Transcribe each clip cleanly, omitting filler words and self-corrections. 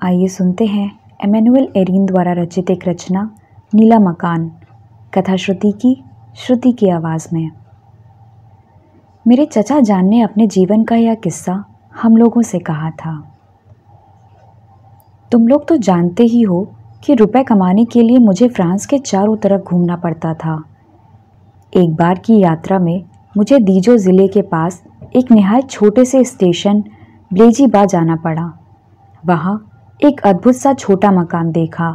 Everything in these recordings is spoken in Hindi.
आइए सुनते हैं एमेनुअल एरीन द्वारा रचित एक रचना नीला मकान, कथा श्रुति की आवाज़ में। मेरे चचा जान ने अपने जीवन का यह किस्सा हम लोगों से कहा था। तुम लोग तो जानते ही हो कि रुपए कमाने के लिए मुझे फ्रांस के चारों तरफ घूमना पड़ता था। एक बार की यात्रा में मुझे दीजो ज़िले के पास एक निहायत छोटे से स्टेशन ब्लेजीबा जाना पड़ा। वहाँ एक अद्भुत सा छोटा मकान देखा।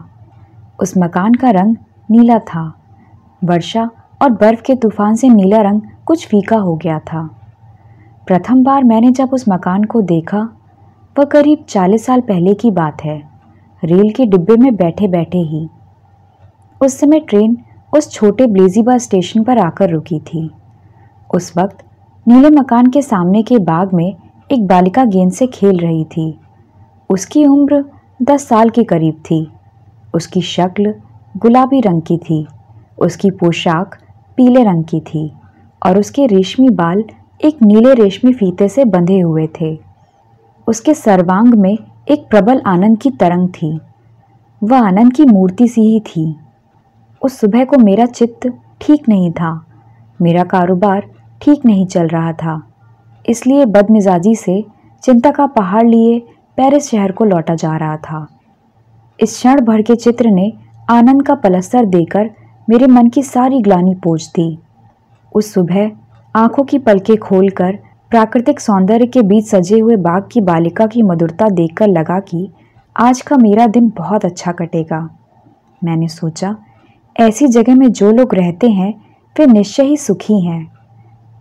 उस मकान का रंग नीला था। वर्षा और बर्फ़ के तूफान से नीला रंग कुछ फीका हो गया था। प्रथम बार मैंने जब उस मकान को देखा, वह करीब 40 साल पहले की बात है, रेल के डिब्बे में बैठे बैठे ही। उस समय ट्रेन उस छोटे ब्लेजीबा स्टेशन पर आकर रुकी थी। उस वक्त नीले मकान के सामने के बाग में एक बालिका गेंद से खेल रही थी। उसकी उम्र 10 साल के करीब थी। उसकी शक्ल गुलाबी रंग की थी, उसकी पोशाक पीले रंग की थी और उसके रेशमी बाल एक नीले रेशमी फीते से बंधे हुए थे। उसके सर्वांग में एक प्रबल आनंद की तरंग थी। वह आनंद की मूर्ति सी ही थी। उस सुबह को मेरा चित्त ठीक नहीं था। मेरा कारोबार ठीक नहीं चल रहा था, इसलिए बदमिजाजी से चिंता का पहाड़ लिए पेरिस शहर को लौटा जा रहा था। इस क्षण भर के चित्र ने आनंद का पलस्तर देकर मेरे मन की सारी ग्लानि पोंछ दी। उस सुबह आंखों की पलकें खोलकर प्राकृतिक सौंदर्य के बीच सजे हुए बाग की बालिका की मधुरता देखकर लगा कि आज का मेरा दिन बहुत अच्छा कटेगा। मैंने सोचा, ऐसी जगह में जो लोग रहते हैं वे निश्चय ही सुखी हैं।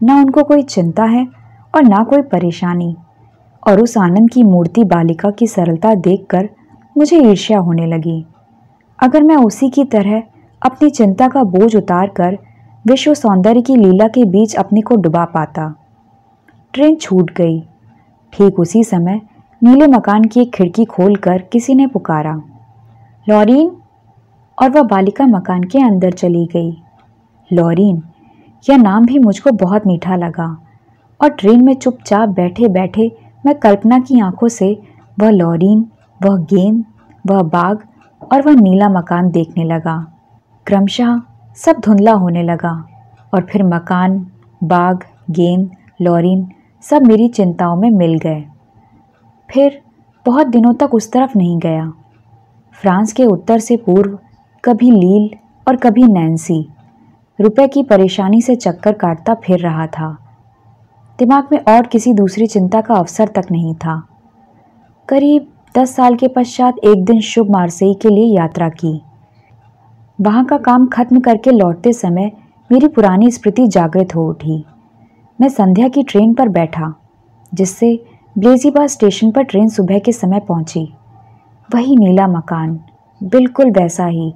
ना उनको कोई चिंता है और ना कोई परेशानी। और उस आनंद की मूर्ति बालिका की सरलता देखकर मुझे ईर्ष्या होने लगी। अगर मैं उसी की तरह अपनी चिंता का बोझ उतारकर विश्व सौंदर्य की लीला के बीच अपने को डुबा पाता। ट्रेन छूट गई। ठीक उसी समय नीले मकान की एक खिड़की खोलकर किसी ने पुकारा, लॉरीन, और वह बालिका मकान के अंदर चली गई। लॉरीन, यह नाम भी मुझको बहुत मीठा लगा और ट्रेन में चुपचाप बैठे बैठे मैं कल्पना की आंखों से वह लॉरीन, वह गेंद, वह बाग और वह नीला मकान देखने लगा। क्रमशः सब धुंधला होने लगा और फिर मकान, बाग, गेंद, लॉरीन सब मेरी चिंताओं में मिल गए। फिर बहुत दिनों तक उस तरफ नहीं गया। फ्रांस के उत्तर से पूर्व कभी लील और कभी नैन्सी रुपए की परेशानी से चक्कर काटता फिर रहा था। दिमाग में और किसी दूसरी चिंता का अवसर तक नहीं था। करीब 10 साल के पश्चात एक दिन शुभ मार्सेई के लिए यात्रा की। वहाँ का काम खत्म करके लौटते समय मेरी पुरानी स्मृति जागृत हो उठी। मैं संध्या की ट्रेन पर बैठा, जिससे ब्लेजीबा स्टेशन पर ट्रेन सुबह के समय पहुँची। वही नीला मकान, बिल्कुल वैसा ही,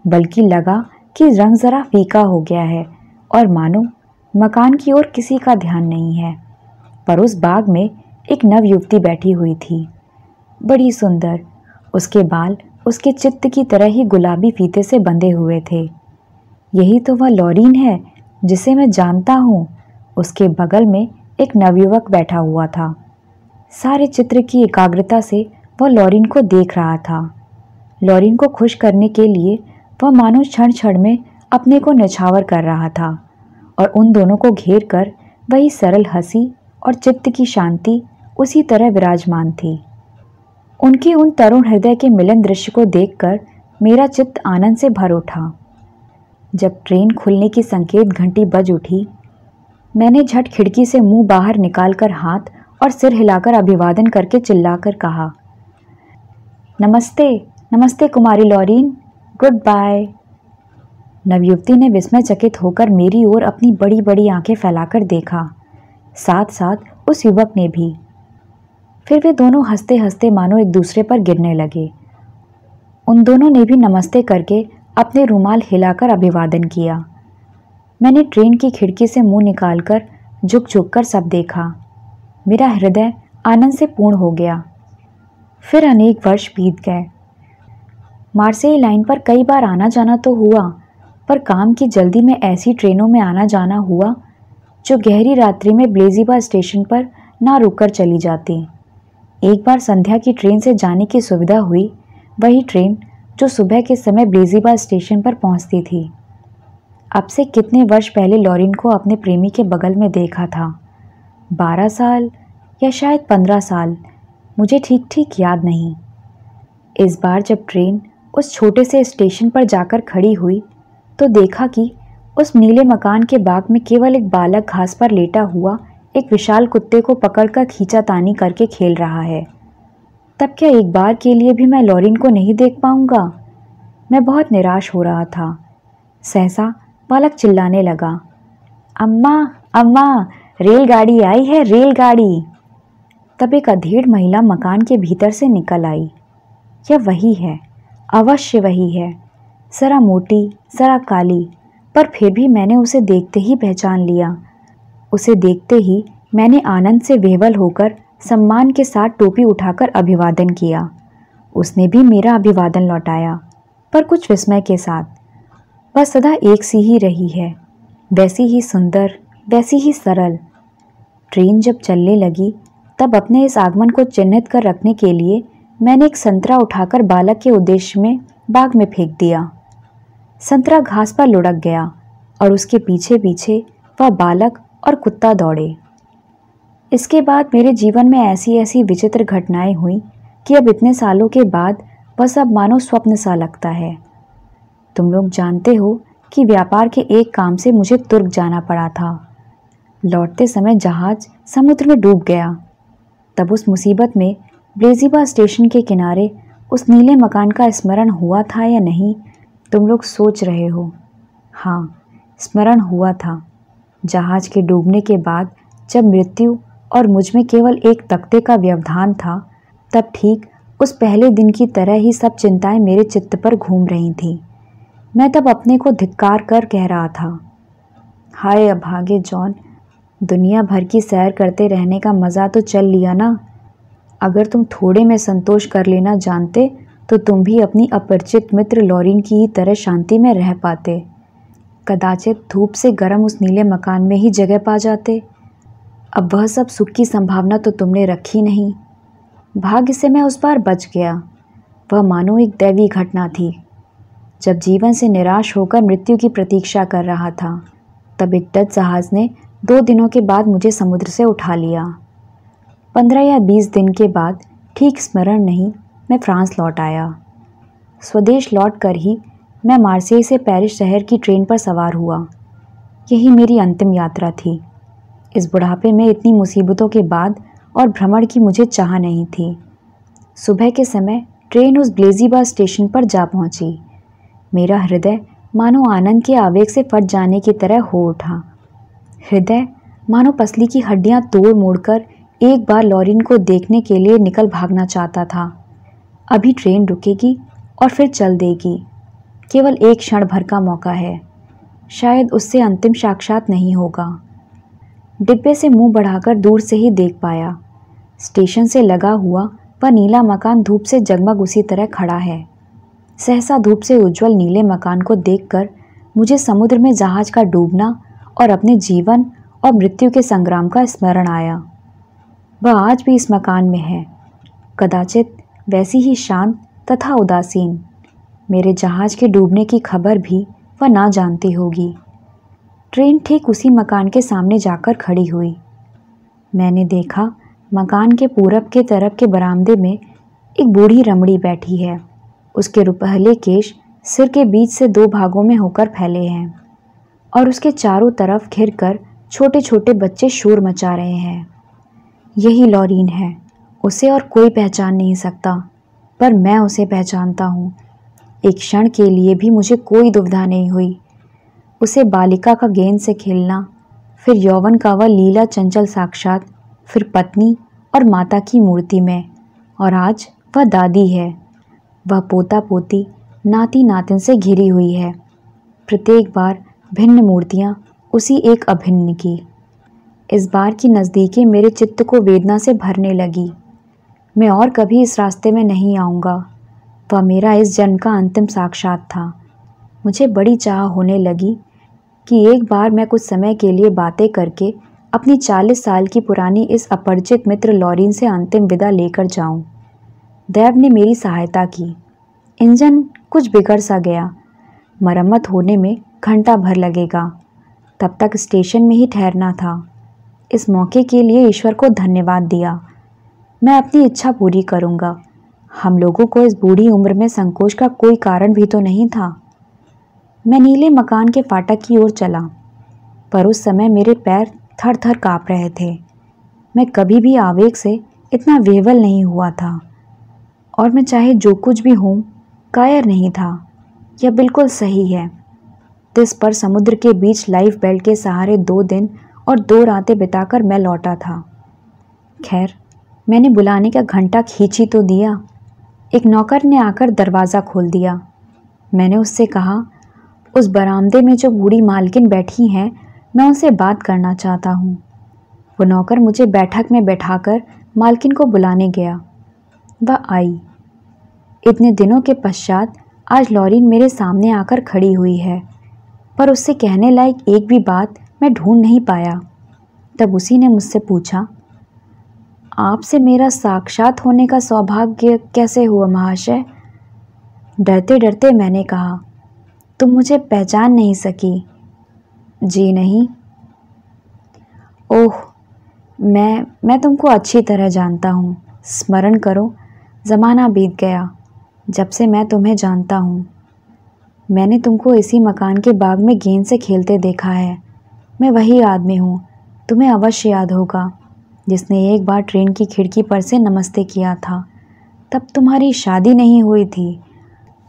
बल्कि लगा कि रंग ज़रा फीका हो गया है और मानो मकान की ओर किसी का ध्यान नहीं है। पर उस बाग में एक नव युवती बैठी हुई थी, बड़ी सुंदर। उसके बाल उसके चित्त की तरह ही गुलाबी फीते से बंधे हुए थे। यही तो वह लॉरीन है जिसे मैं जानता हूँ। उसके बगल में एक नवयुवक बैठा हुआ था। सारे चित्र की एकाग्रता से वह लॉरीन को देख रहा था। लॉरीन को खुश करने के लिए वह मानो क्षण क्षण में अपने को न्यौछावर कर रहा था और उन दोनों को घेर कर वही सरल हंसी और चित्त की शांति उसी तरह विराजमान थी। उनके उन तरुण हृदय के मिलन दृश्य को देखकर मेरा चित्त आनंद से भर उठा। जब ट्रेन खुलने की संकेत घंटी बज उठी, मैंने झट खिड़की से मुंह बाहर निकालकर हाथ और सिर हिलाकर अभिवादन करके चिल्लाकर कहा, नमस्ते, नमस्ते कुमारी लॉरीन, गुड बाय। नवयुवती ने विस्मयचकित होकर मेरी ओर अपनी बड़ी बड़ी आंखें फैलाकर देखा, साथ साथ उस युवक ने भी। फिर वे दोनों हंसते हंसते मानो एक दूसरे पर गिरने लगे। उन दोनों ने भी नमस्ते करके अपने रुमाल हिलाकर अभिवादन किया। मैंने ट्रेन की खिड़की से मुंह निकालकर झुक झुक कर सब देखा। मेरा हृदय आनंद से पूर्ण हो गया। फिर अनेक वर्ष बीत गए। मार्सेई लाइन पर कई बार आना जाना तो हुआ, पर काम की जल्दी में ऐसी ट्रेनों में आना जाना हुआ जो गहरी रात्रि में ब्लेजीबा स्टेशन पर ना रुककर चली जाती। एक बार संध्या की ट्रेन से जाने की सुविधा हुई, वही ट्रेन जो सुबह के समय ब्लेजीबार स्टेशन पर पहुंचती थी। अब से कितने वर्ष पहले लॉरिन को अपने प्रेमी के बगल में देखा था। 12 साल या शायद 15 साल, मुझे ठीक ठीक याद नहीं। इस बार जब ट्रेन उस छोटे से स्टेशन पर जाकर खड़ी हुई तो देखा कि उस नीले मकान के बाग में केवल एक बालक घास पर लेटा हुआ एक विशाल कुत्ते को पकड़कर खींचातानी करके खेल रहा है। तब क्या एक बार के लिए भी मैं लॉरिन को नहीं देख पाऊंगा? मैं बहुत निराश हो रहा था। सहसा बालक चिल्लाने लगा, अम्मा अम्मा, रेलगाड़ी आई है, रेलगाड़ी। तब एक अधेड़ महिला मकान के भीतर से निकल आई। यह वही है, अवश्य वही है। जरा मोटी, जरा काली, पर फिर भी मैंने उसे देखते ही पहचान लिया। उसे देखते ही मैंने आनंद से विह्वल होकर सम्मान के साथ टोपी उठाकर अभिवादन किया। उसने भी मेरा अभिवादन लौटाया, पर कुछ विस्मय के साथ। वह सदा एक सी ही रही है, वैसी ही सुंदर, वैसी ही सरल। ट्रेन जब चलने लगी तब अपने इस आगमन को चिन्हित कर रखने के लिए मैंने एक संतरा उठाकर बालक के उद्देश्य में बाग में फेंक दिया। संतरा घास पर लुढ़क गया और उसके पीछे पीछे वह बालक और कुत्ता दौड़े। इसके बाद मेरे जीवन में ऐसी ऐसी विचित्र घटनाएं हुई कि अब इतने सालों के बाद वह सब मानो स्वप्न सा लगता है। तुम लोग जानते हो कि व्यापार के एक काम से मुझे तुर्क जाना पड़ा था। लौटते समय जहाज समुद्र में डूब गया। तब उस मुसीबत में ब्लेजीबार स्टेशन के किनारे उस नीले मकान का स्मरण हुआ था या नहीं, तुम लोग सोच रहे हो। हाँ, स्मरण हुआ था। जहाज के डूबने के बाद जब मृत्यु और मुझ में केवल एक तख्ते का व्यवधान था, तब ठीक उस पहले दिन की तरह ही सब चिंताएं मेरे चित्त पर घूम रही थीं। मैं तब अपने को धिक्कार कर कह रहा था, हाय अभागे जॉन, दुनिया भर की सैर करते रहने का मज़ा तो चल लिया ना। अगर तुम थोड़े में संतोष कर लेना जानते तो तुम भी अपनी अपरिचित मित्र लॉरिन की ही तरह शांति में रह पाते। कदाचित धूप से गर्म उस नीले मकान में ही जगह पा जाते। अब वह सब सुख की संभावना तो तुमने रखी नहीं। भाग्य से मैं उस बार बच गया। वह मानो एक दैवी घटना थी। जब जीवन से निराश होकर मृत्यु की प्रतीक्षा कर रहा था, तब एक डच जहाज ने 2 दिनों के बाद मुझे समुद्र से उठा लिया। 15 या 20 दिन के बाद, ठीक स्मरण नहीं, मैं फ्रांस लौट आया। स्वदेश लौटकर ही मैं मार्सेई से पेरिस शहर की ट्रेन पर सवार हुआ। यही मेरी अंतिम यात्रा थी। इस बुढ़ापे में इतनी मुसीबतों के बाद और भ्रमण की मुझे चाह नहीं थी। सुबह के समय ट्रेन उस ब्लेजीबार स्टेशन पर जा पहुंची। मेरा हृदय मानो आनंद के आवेग से फट जाने की तरह हो उठा। हृदय मानो पसली की हड्डियां तोड़ मोड़कर एक बार लॉरिन को देखने के लिए निकल भागना चाहता था। अभी ट्रेन रुकेगी और फिर चल देगी। केवल एक क्षण भर का मौका है, शायद उससे अंतिम साक्षात नहीं होगा। डिब्बे से मुंह बढ़ाकर दूर से ही देख पाया। स्टेशन से लगा हुआ वह नीला मकान धूप से जगमग उसी तरह खड़ा है। सहसा धूप से उज्जवल नीले मकान को देखकर मुझे समुद्र में जहाज का डूबना और अपने जीवन और मृत्यु के संग्राम का स्मरण आया। वह आज भी इस मकान में है, कदाचित वैसी ही शांत तथा उदासीन। मेरे जहाज के डूबने की खबर भी वह ना जानती होगी। ट्रेन ठीक उसी मकान के सामने जाकर खड़ी हुई। मैंने देखा मकान के पूरब के तरफ के बरामदे में एक बूढ़ी रमणी बैठी है। उसके रुपहले केश सिर के बीच से 2 भागों में होकर फैले हैं और उसके चारों तरफ घिरकर छोटे छोटे बच्चे शोर मचा रहे हैं। यही लॉरिन है। उसे और कोई पहचान नहीं सकता, पर मैं उसे पहचानता हूँ। एक क्षण के लिए भी मुझे कोई दुविधा नहीं हुई। उसे बालिका का गेंद से खेलना, फिर यौवन का वह लीला चंचल साक्षात, फिर पत्नी और माता की मूर्ति में, और आज वह दादी है। वह पोता पोती, नाती नातिन से घिरी हुई है। प्रत्येक बार भिन्न मूर्तियाँ उसी एक अभिन्न की। इस बार की नज़दीकी मेरे चित्त को वेदना से भरने लगी। मैं और कभी इस रास्ते में नहीं आऊँगा। वह मेरा इस जन्म का अंतिम साक्षात था। मुझे बड़ी चाह होने लगी कि एक बार मैं कुछ समय के लिए बातें करके अपनी 40 साल की पुरानी इस अपरिचित मित्र लॉरीन से अंतिम विदा लेकर जाऊं। देव ने मेरी सहायता की। इंजन कुछ बिगड़ सा गया, मरम्मत होने में घंटा भर लगेगा। तब तक स्टेशन में ही ठहरना था। इस मौके के लिए ईश्वर को धन्यवाद दिया। मैं अपनी इच्छा पूरी करूँगा। हम लोगों को इस बूढ़ी उम्र में संकोच का कोई कारण भी तो नहीं था। मैं नीले मकान के फाटक की ओर चला, पर उस समय मेरे पैर थर थर काँप रहे थे। मैं कभी भी आवेग से इतना विह्वल नहीं हुआ था, और मैं चाहे जो कुछ भी हूँ कायर नहीं था। यह बिल्कुल सही है। तिस पर समुद्र के बीच लाइफ बेल्ट के सहारे 2 दिन और 2 रातें बिताकर मैं लौटा था। खैर, मैंने बुलाने का घंटा खींच ही तो दिया। एक नौकर ने आकर दरवाज़ा खोल दिया। मैंने उससे कहा, उस बरामदे में जो बूढ़ी मालकिन बैठी हैं, मैं उनसे बात करना चाहता हूँ। वो नौकर मुझे बैठक में बैठाकर मालकिन को बुलाने गया। वह आई। इतने दिनों के पश्चात आज लॉरीन मेरे सामने आकर खड़ी हुई है, पर उससे कहने लायक एक भी बात मैं ढूंढ नहीं पाया। तब उसी ने मुझसे पूछा, आपसे मेरा साक्षात होने का सौभाग्य कैसे हुआ महाशय? डरते डरते मैंने कहा, तुम मुझे पहचान नहीं सकी? जी नहीं। ओह, मैं तुमको अच्छी तरह जानता हूँ। स्मरण करो, ज़माना बीत गया जब से मैं तुम्हें जानता हूँ। मैंने तुमको इसी मकान के बाग में गेंद से खेलते देखा है। मैं वही आदमी हूँ, तुम्हें अवश्य याद होगा, जिसने एक बार ट्रेन की खिड़की पर से नमस्ते किया था। तब तुम्हारी शादी नहीं हुई थी।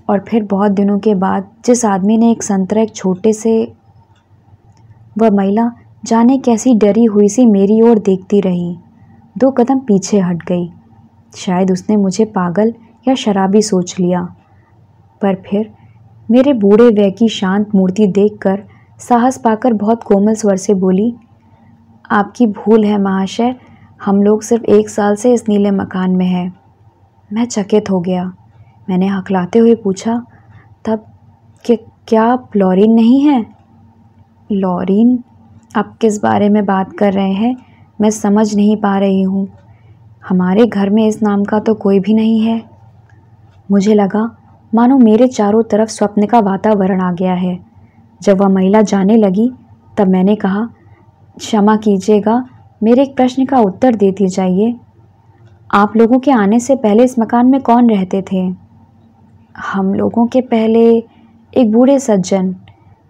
और फिर बहुत दिनों के बाद जिस आदमी ने एक संतरा एक छोटे से, वह महिला जाने कैसी डरी हुई सी मेरी ओर देखती रही, 2 कदम पीछे हट गई। शायद उसने मुझे पागल या शराबी सोच लिया। पर फिर मेरे बूढ़े व्यय की शांत मूर्ति देखकर साहस पाकर बहुत कोमल स्वर से बोली, आपकी भूल है महाशय, हम लोग सिर्फ 1 साल से इस नीले मकान में हैं। मैं चकित हो गया। मैंने हकलाते हुए पूछा, तब क्या आप लॉरीन नहीं हैं? लॉरीन? आप किस बारे में बात कर रहे हैं? मैं समझ नहीं पा रही हूँ। हमारे घर में इस नाम का तो कोई भी नहीं है। मुझे लगा मानो मेरे चारों तरफ स्वप्न का वातावरण आ गया है। जब वह महिला जाने लगी तब मैंने कहा, क्षमा कीजिएगा, मेरे एक प्रश्न का उत्तर देती जाइए। आप लोगों के आने से पहले इस मकान में कौन रहते थे? हम लोगों के पहले एक बूढ़े सज्जन,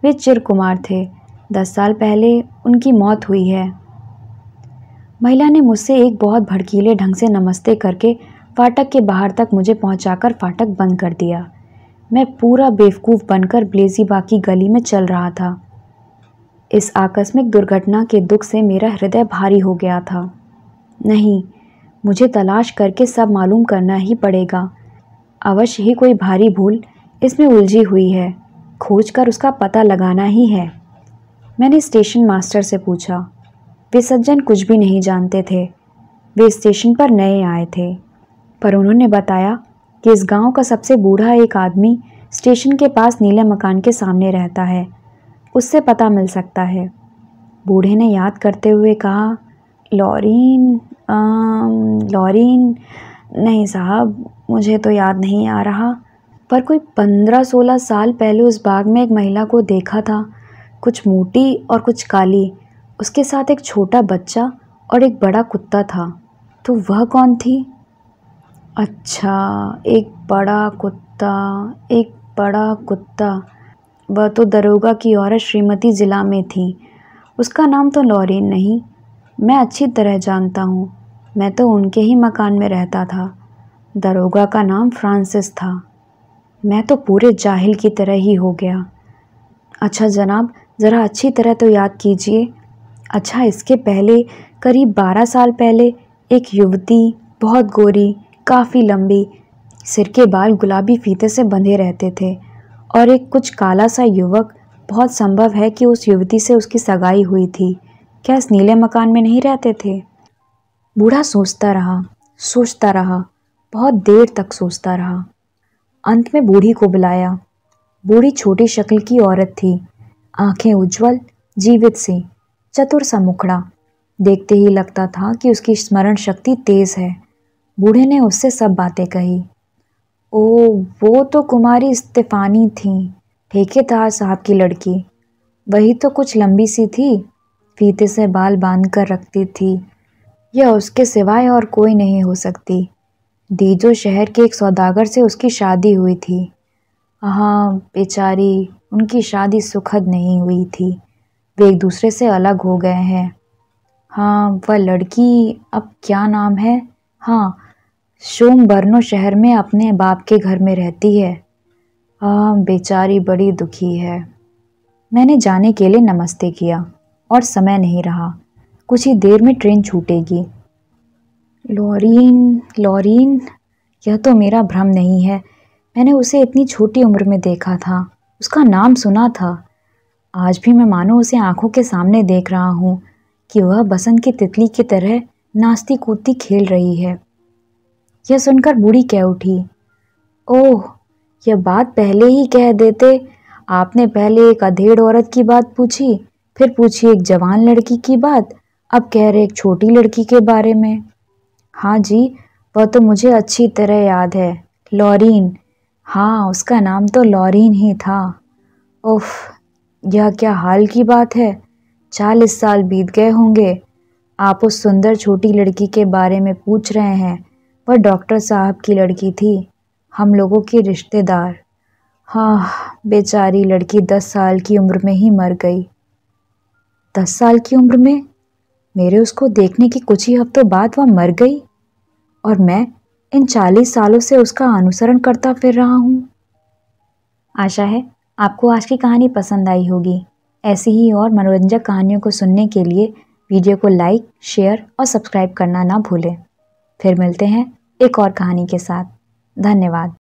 वे चिरकुमार थे। 10 साल पहले उनकी मौत हुई है। महिला ने मुझसे एक बहुत भड़कीले ढंग से नमस्ते करके फाटक के बाहर तक मुझे पहुंचाकर फाटक बंद कर दिया। मैं पूरा बेवकूफ़ बनकर ब्लेज़ीबा की गली में चल रहा था। इस आकस्मिक दुर्घटना के दुख से मेरा हृदय भारी हो गया था। नहीं, मुझे तलाश करके सब मालूम करना ही पड़ेगा। अवश्य ही कोई भारी भूल इसमें उलझी हुई है। खोज कर उसका पता लगाना ही है। मैंने स्टेशन मास्टर से पूछा। वे सज्जन कुछ भी नहीं जानते थे। वे स्टेशन पर नए आए थे, पर उन्होंने बताया कि इस गांव का सबसे बूढ़ा एक आदमी स्टेशन के पास नीले मकान के सामने रहता है, उससे पता मिल सकता है। बूढ़े ने याद करते हुए कहा, लॉरीन? लॉरीन? नहीं साहब, मुझे तो याद नहीं आ रहा, पर कोई 15-16 साल पहले उस बाग में एक महिला को देखा था, कुछ मोटी और कुछ काली। उसके साथ एक छोटा बच्चा और एक बड़ा कुत्ता था। तो वह कौन थी? अच्छा, एक बड़ा कुत्ता। वह तो दरोगा की औरत श्रीमती जिला में थी। उसका नाम तो लॉरीन नहीं। मैं अच्छी तरह जानता हूँ, मैं तो उनके ही मकान में रहता था। दरोगा का नाम फ्रांसिस था। मैं तो पूरे जाहिल की तरह ही हो गया। अच्छा जनाब, ज़रा अच्छी तरह तो याद कीजिए। अच्छा, इसके पहले करीब 12 साल पहले एक युवती, बहुत गोरी, काफ़ी लंबी, सिर के बाल गुलाबी फीते से बंधे रहते थे, और एक कुछ काला सा युवक, बहुत संभव है कि उस युवती से उसकी सगाई हुई थी। क्या इस नीले मकान में नहीं रहते थे? बूढ़ा सोचता रहा, बहुत देर तक सोचता रहा। अंत में बूढ़ी को बुलाया। बूढ़ी छोटी शक्ल की औरत थी, आंखें उज्जवल, जीवित सी, चतुर सा मुखड़ा, देखते ही लगता था कि उसकी स्मरण शक्ति तेज है। बूढ़े ने उससे सब बातें कही। ओ, वो तो कुमारी स्टेफानी थी, ठेकेदार साहब की लड़की। वही तो कुछ लंबी सी थी, फीते से बाल बांध कर रखती थी। यह उसके सिवाय और कोई नहीं हो सकती। दीजो शहर के एक सौदागर से उसकी शादी हुई थी। हाँ बेचारी, उनकी शादी सुखद नहीं हुई थी। वे एक दूसरे से अलग हो गए हैं। हाँ, वह लड़की, अब क्या नाम है? हाँ, शोमबर्नो शहर में अपने बाप के घर में रहती है। हाँ बेचारी बड़ी दुखी है। मैंने जाने के लिए नमस्ते किया और समय नहीं रहा। कुछ ही देर में ट्रेन छूटेगी। लॉरीन, लॉरीन, यह तो मेरा भ्रम नहीं है। मैंने उसे इतनी छोटी उम्र में देखा था, उसका नाम सुना था। आज भी मैं मानो उसे आंखों के सामने देख रहा हूँ कि वह बसंत की तितली की तरह नाचती कूदती खेल रही है। यह सुनकर बूढ़ी कह उठी, ओह, यह बात पहले ही कह देते। आपने पहले एक अधेड़ औरत की बात पूछी, फिर पूछी एक जवान लड़की की बात, अब कह रहे एक छोटी लड़की के बारे में। हाँ जी, वह तो मुझे अच्छी तरह याद है, लॉरीन। हाँ, उसका नाम तो लॉरीन ही था। उफ, यह क्या हाल की बात है। 40 साल बीत गए होंगे। आप उस सुंदर छोटी लड़की के बारे में पूछ रहे हैं। वह डॉक्टर साहब की लड़की थी, हम लोगों की रिश्तेदार। हाँ, बेचारी लड़की 10 साल की उम्र में ही मर गई। 10 साल की उम्र में? मेरे उसको देखने के कुछ ही हफ्तों बाद वह मर गई और मैं इन 40 सालों से उसका अनुसरण करता फिर रहा हूँ। आशा है आपको आज की कहानी पसंद आई होगी। ऐसी ही और मनोरंजक कहानियों को सुनने के लिए वीडियो को लाइक, शेयर और सब्सक्राइब करना ना भूलें। फिर मिलते हैं एक और कहानी के साथ। धन्यवाद।